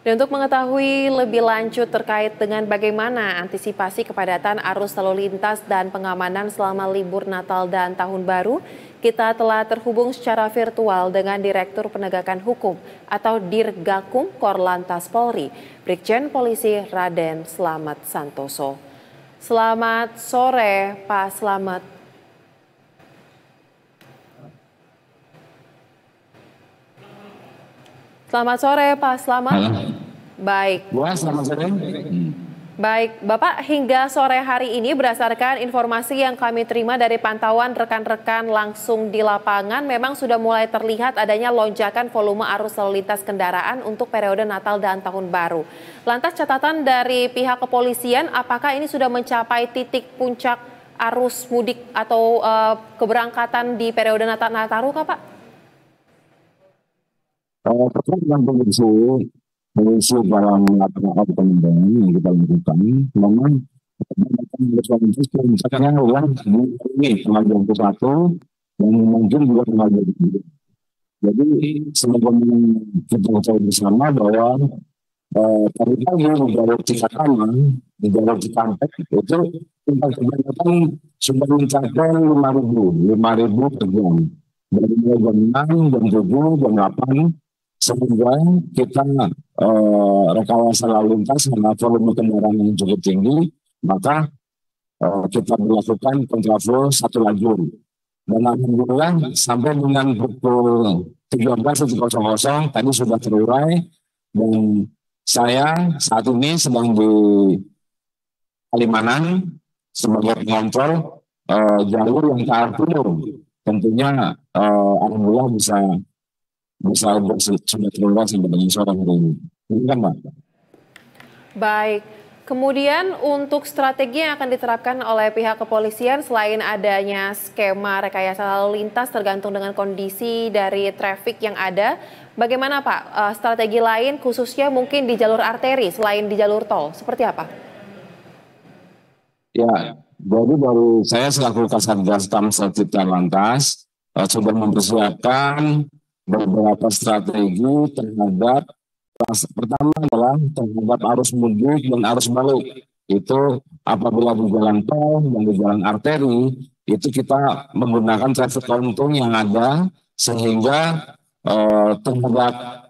Dan untuk mengetahui lebih lanjut terkait dengan bagaimana antisipasi kepadatan arus lalu lintas dan pengamanan selama libur Natal dan Tahun Baru, kita telah terhubung secara virtual dengan Direktur Penegakan Hukum atau Dirgakum Korlantas Polri, Brigjen Polisi Raden Slamet Santoso. Selamat sore, Pak Slamet. Selamat sore, Pak Slamet. Halo. Baik. Wah, selamat sore. Baik, Bapak, hingga sore hari ini berdasarkan informasi yang kami terima dari pantauan rekan-rekan langsung di lapangan, memang sudah mulai terlihat adanya lonjakan volume arus lalu lintas kendaraan untuk periode Natal dan Tahun Baru. Lantas catatan dari pihak kepolisian, apakah ini sudah mencapai titik puncak arus mudik atau keberangkatan di periode Natal Nataru, Pak? Terkait dengan mengisi dalam laporan pengembangan yang kita lakukan, memang misalnya ulang ini tanggal 21 dan mungkin juga tanggal 22. Jadi semoga kita tahu bersama bahwa tadi pagi di jalur Cikatama, di jalur Cikampek itu tingkat keberangkatan sudah mencapai 5.000 per jam. Dari mulai jam 6, jam 7, jam 8, sehingga kita rekayasa lalu lintas karena volume kendaraan yang cukup tinggi, maka kita berlakukan kontraflow satu lajur. Dan alhamdulillah sampai dengan pukul 13.00 tadi sudah terurai, dan saya saat ini sedang di Palimanan sebagai pengontrol jalur yang ke arah timur. Tentunya alhamdulillah sudah terurai sampai dengan sore hari ini. Kan, Mbak? Baik. Kemudian untuk strategi yang akan diterapkan oleh pihak kepolisian selain adanya skema rekayasa lalu lintas tergantung dengan kondisi dari traffic yang ada, bagaimana Pak strategi lain khususnya mungkin di jalur arteri selain di jalur tol, seperti apa? Ya, jadi dari saya selaku Kasatgas Tamsat Lantas sudah mempersiapkan beberapa strategi terhadap, pertama adalah terhadap arus mudik dan arus balik. Itu apabila di jalan tol dan di jalan arteri itu kita menggunakan traffic counting yang ada sehingga terhadap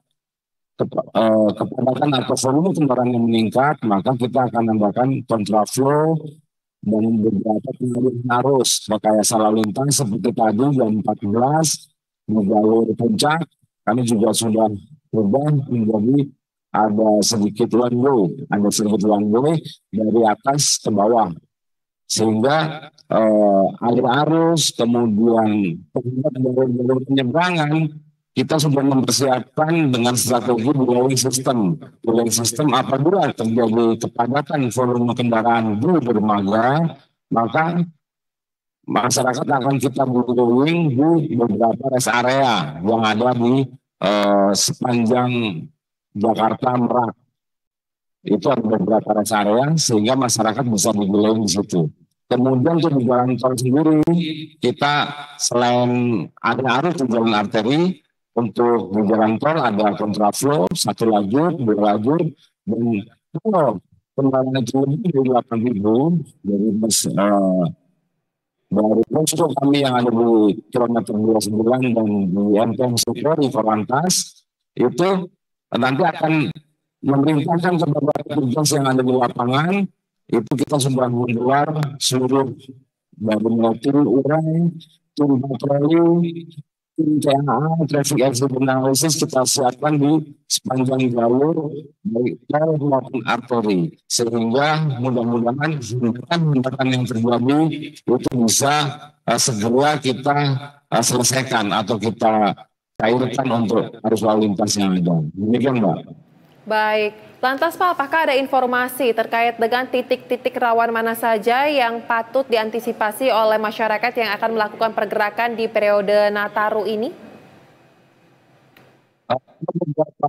kepadatan atau volume kendaraan yang meningkat, maka kita akan nambahkan kontraflow dan beberapa pengalihan arus rekayasa lalu lintas seperti tadi jam 14 di jalur puncak kami juga sudah berubah menjadi ada sedikit one way dari atas ke bawah, sehingga alur arus kemudian jalur penyeberangan kita sudah mempersiapkan dengan strategi delaying system. Apabila terjadi kepadatan volume kendaraan di dermaga, maka masyarakat akan kita berkeliling di beberapa rest area yang ada di sepanjang Jakarta Merak. Itu ada beberapa rest area sehingga masyarakat bisa berkeliling di situ. Kemudian untuk di jalan tol sendiri, kita selain ada arus di jalan arteri, untuk di jalan tol ada kontraflow satu lajur, dua lajur, dan kendaraan itu lebih dari 8.000 dari dari posko kami yang ada di kilometer 29 dan di MTM Polri Korlantas itu nanti akan memerintahkan kepada petugas yang ada di lapangan, itu kita sudah menggelar seluruh dari mulai tim urai, tim patroli, tim THA, traffic accident analysis kita siapkan di sepanjang jalur baik tol maupun arteri, sehingga mudah-mudahan hambatan yang terjadi itu bisa segera kita selesaikan atau kita cairkan untuk arus lalu lintas yang ada. Demikian, Mbak. Baik, lantas Pak, apakah ada informasi terkait dengan titik-titik rawan mana saja yang patut diantisipasi oleh masyarakat yang akan melakukan pergerakan di periode Nataru ini? Beberapa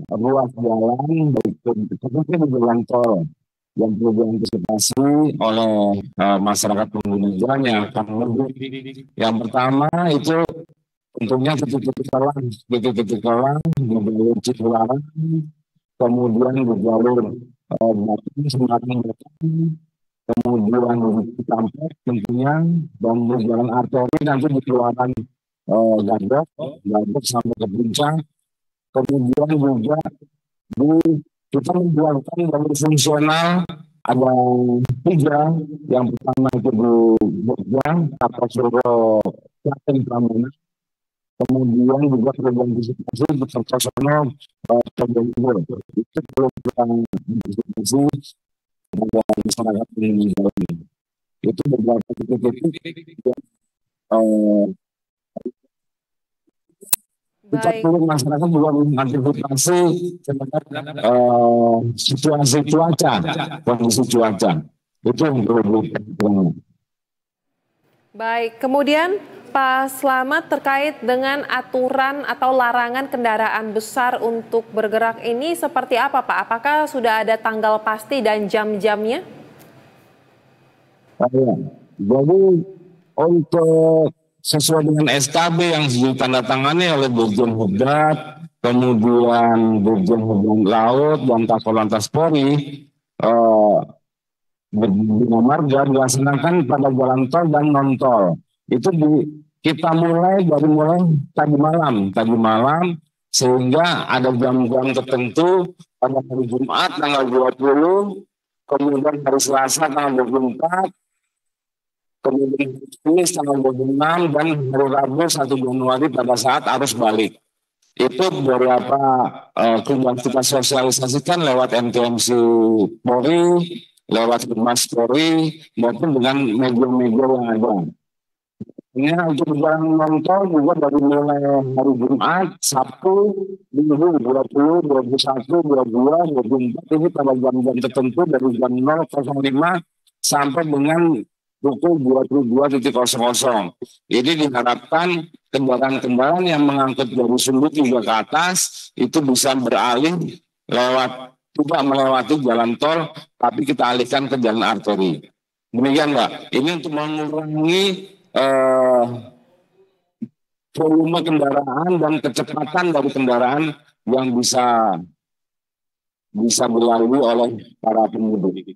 ruas jalan, baik khususnya di jalan tol, yang perlu diantisipasi oleh masyarakat pengguna jalan yang akan mudik. Yang pertama itu tentunya titik-titik kolam di jalur Cipularang, kemudian di jalur Batang, Semarang, Batang, kemudian di Cikampek tentunya, dan di jalan arteri nanti di keluaran Gadok, Gadok sampai ke Puncak. Kemudian juga di kita membuatkan jalur fungsional ada 3. Yang pertama itu di Jogja, Kartosuro, Klaten, Prambanan. Kemudian juga program antisipasi di Kertosono, Probolinggo. Itu perlu kita antisipasi pada masyarakat yang menjalani. Itu beberapa titik-titik yang kita perlu masyarakat juga mengantisipasi terhadap situasi cuaca, kondisi cuaca. Itu yang perlu kita. Baik, kemudian Pak Slamet, terkait dengan aturan atau larangan kendaraan besar untuk bergerak ini seperti apa Pak? Apakah sudah ada tanggal pasti dan jam-jamnya? Jadi untuk sesuai dengan SKB yang ditandatangani oleh Dirjen Hubdat, kemudian Dirjen Hubungan Laut dan Kakor Polri, Bina Marga dilaksanakan pada jalan tol dan non tol. Itu kita mulai tadi malam sehingga ada jam-jam tertentu pada hari Jumat tanggal 20, kemudian hari Selasa tanggal 24, kemudian Kamis tanggal 26, dan hari Rabu 1 Januari pada saat arus balik. Itu beberapa kegiatan kita sosialisasikan lewat MTMC Polri, lewat Humas Polri, maupun dengan media-media yang ada. Ini untuk jalan non-tol juga dari mulai hari Jumat, Sabtu, Minggu 20, 21, 22, 24 ini pada jam-jam tertentu dari jam 0.05 sampai dengan pukul 22.00. Jadi diharapkan kendaraan-kendaraan yang mengangkut dari Sumbu 3 ke atas itu bisa beralih lewat, tidak melewati jalan tol, tapi kita alihkan ke jalan arteri. Demikian Mbak, ini untuk mengurangi volume kendaraan dan kecepatan dari kendaraan yang bisa dilalui oleh para pemudik.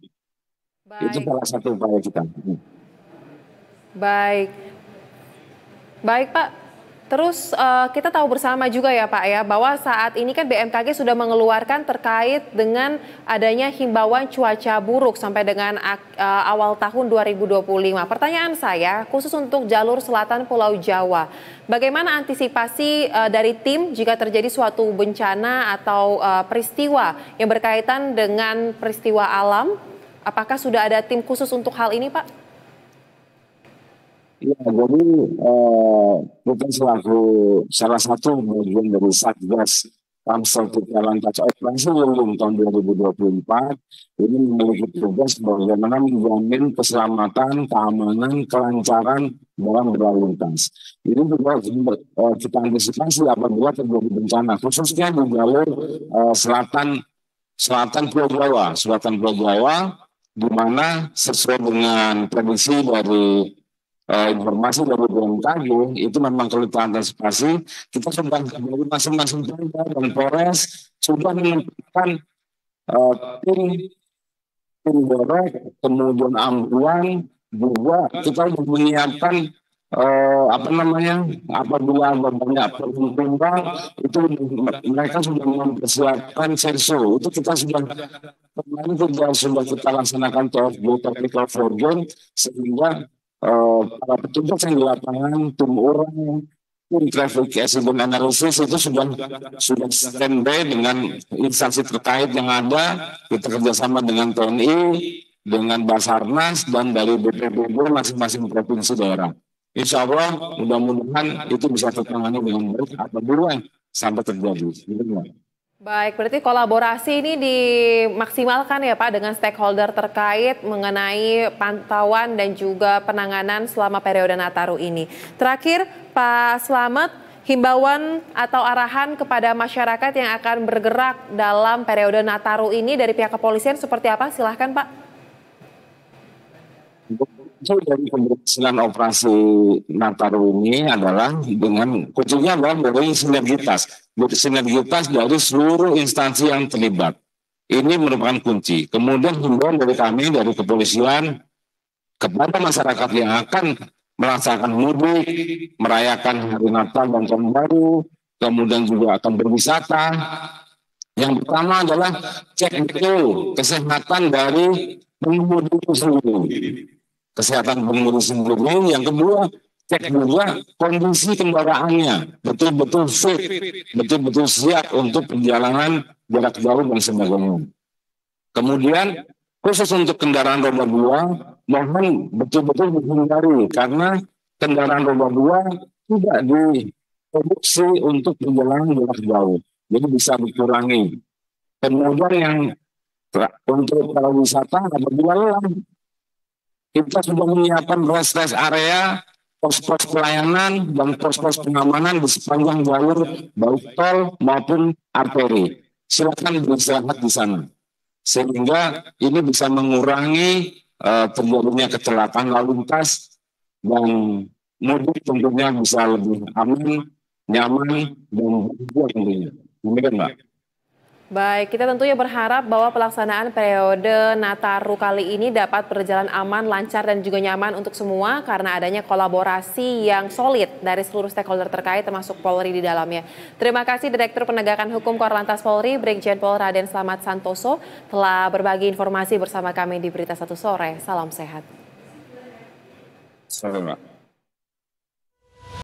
Itu salah satu upaya kita. Baik Pak. Terus kita tahu bersama juga ya Pak ya, bahwa saat ini kan BMKG sudah mengeluarkan terkait dengan adanya himbauan cuaca buruk sampai dengan awal tahun 2025. Pertanyaan saya khusus untuk jalur selatan Pulau Jawa, bagaimana antisipasi dari tim jika terjadi suatu bencana atau peristiwa yang berkaitan dengan peristiwa alam? Apakah sudah ada tim khusus untuk hal ini Pak? Ya, jadi kita selaku salah satu bagian dari Satgas Pamsel Lantas Operasi Lulung tahun 2024 ini memiliki tugas bagaimana menjamin keselamatan, keamanan, kelancaran dalam berlalu lintas. Ini juga kita antisipasi apabila terjadi bencana, khususnya di jalur selatan Pulau Jawa, di mana sesuai dengan prediksi dari informasi dari BMKG itu memang kalau kita antisipasi, kita sudah dari masing-masing Polda dan Polres sudah menempatkan tim derek, kemudian ambulan juga kita sudah menyiapkan apabila ada banyak penumpang itu mereka sudah mempersiapkan serso. Itu kita sudah kemarin kita laksanakan technical forging sehingga para petugas yang di lapangan, tim orang, tim traffic accident analysis itu sudah standby dengan instansi terkait yang ada. Kita kerjasama dengan TNI, dengan Basarnas, dan dari BPBD masing-masing provinsi daerah. Insya Allah mudah-mudahan itu bisa tertangani dengan baik apabila sampai terjadi. Baik, berarti kolaborasi ini dimaksimalkan ya Pak dengan stakeholder terkait mengenai pantauan dan juga penanganan selama periode Nataru ini. Terakhir Pak Slamet, himbauan atau arahan kepada masyarakat yang akan bergerak dalam periode Nataru ini dari pihak kepolisian seperti apa? Silahkan Pak. Itu dari keberhasilan operasi Nataru ini adalah dengan kuncinya adalah dari sinergitas dari seluruh instansi yang terlibat. Ini merupakan kunci. Kemudian himbauan dari kami dari kepolisian kepada masyarakat yang akan merasakan mudik, merayakan hari Natal dan Tahun Baru, kemudian juga akan berwisata. Yang pertama adalah cek betul kesehatan dari pengemudi itu sendiri. Kesehatan pengemudi sendiri. Yang kedua, cek juga kondisi kendaraannya. Betul-betul fit, betul-betul siap untuk perjalanan jarak jauh dan sebagainya. Kemudian, khusus untuk kendaraan roda 2, mohon betul-betul dihindari karena kendaraan roda 2 tidak diproduksi untuk perjalanan jarak jauh. Jadi bisa dikurangi. Kemudian yang untuk para wisata apabila lelah, kita sudah menyiapkan rest area, pos-pos pelayanan dan pos-pos pengamanan di sepanjang jalur baik tol maupun arteri. Silakan beristirahat di sana. Sehingga ini bisa mengurangi terjadinya kecelakaan lalu lintas dan mudik tentunya bisa lebih aman, nyaman, dan bahagia tentunya. Demikian, Mbak. Baik, kita tentunya berharap bahwa pelaksanaan periode Nataru kali ini dapat berjalan aman, lancar, dan juga nyaman untuk semua karena adanya kolaborasi yang solid dari seluruh stakeholder terkait termasuk Polri di dalamnya. Terima kasih Direktur Penegakan Hukum Korlantas Polri, Brigjen Pol Raden Slamet Santoso telah berbagi informasi bersama kami di Berita Satu Sore. Salam sehat. Selamat.